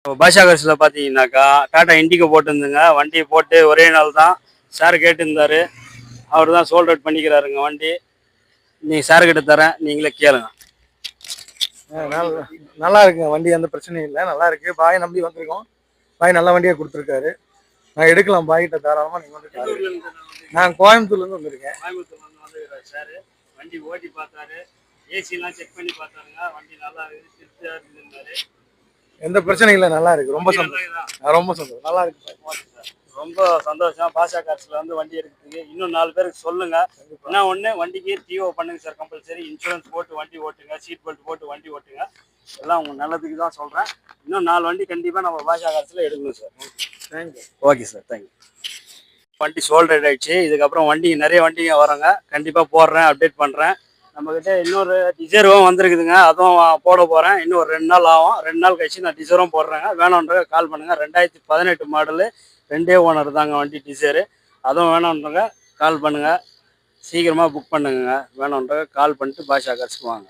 பாஷா கார்ஸில் பார்த்தீங்கன்னாக்கா டாடா இண்டிகோ போட்டுருந்துங்க. வண்டி போட்டு ஒரே நாள் தான் சார் கேட்டுருந்தாரு. அவர் தான் சோல்ட் அவுட் பண்ணிக்கிறாருங்க வண்டி. நீங்கள் சார்கிட்ட தரேன், நீங்களே கேளுங்க. நல்லா இருக்குங்க வண்டி, எந்த பிரச்சனையும் இல்லை, நல்லா இருக்கு. பாய் நம்பி வந்திருக்கோம், பாய் நல்ல வண்டியை கொடுத்துருக்காரு. நான் எடுக்கலாம் பாய்கிட்ட தாராளமாக. நீங்கள் வந்து நான் கோயம்புத்தூர்லேருந்து வந்திருக்கேன். கோயம்புத்தூர்லேருந்து வந்துருக்காரு சார். வண்டி ஓட்டி பார்த்தாரு, ஏசிலாம் செக் பண்ணி பார்த்தாருங்க. வண்டி நல்லா இருக்குது, திருப்தியாக இருக்குதுன்னாரு. எந்த பிரச்சனையும் இல்லை, நல்லா இருக்கு. ரொம்ப சந்தோஷம், ரொம்ப சந்தோஷம், நல்லா இருக்கு. ரொம்ப சந்தோஷம். பாஷா கார்ஸ்ல வந்து வண்டி எடுக்கிறதுக்கு இன்னும் 4 பேருக்கு சொல்லுங்க. என்ன ஒன்று, வண்டிக்கு டிஓ பண்ணுங்க சார் கம்பல்சரி. இன்சூரன்ஸ் போட்டு வண்டி ஓட்டுங்க, சீட் பெல்ட் போட்டு வண்டி ஓட்டுங்க. எல்லாம் உங்க நல்லதுக்கு தான் சொல்கிறேன். இன்னும் 4 வண்டி கண்டிப்பாக நம்ம பாஷா கார்ஸில் எடுக்கணும் sir. Thank you. Okay sir, thank you. வண்டி சோல்ட் அவுட் ஆயிடுச்சு. இதுக்கப்புறம் வண்டி நிறைய வண்டிங்க வராங்க, கண்டிப்பாக போடுறேன், அப்டேட் பண்ணுறேன். நம்மக்கிட்ட இன்னொரு டிசைரும் வந்திருக்குதுங்க, அதுவும் போட போகிறேன். இன்னும் ஒரு 2 நாள் ஆகும். 2 நாள் கழிச்சு நான் டிசைரும் போடுறேங்க. வேணுன்றவங்க கால் பண்ணுங்கள். 2018 மாடலு, 2 ஓனர் தாங்க வண்டி டிசைரு. அதுவும் வேணுன்றவங்க கால் பண்ணுங்கள். சீக்கிரமாக புக் பண்ணுங்க. வேணுன்றவங்க கால் பண்ணிட்டு பாஷா கார்ஸ்க்கு வாங்க.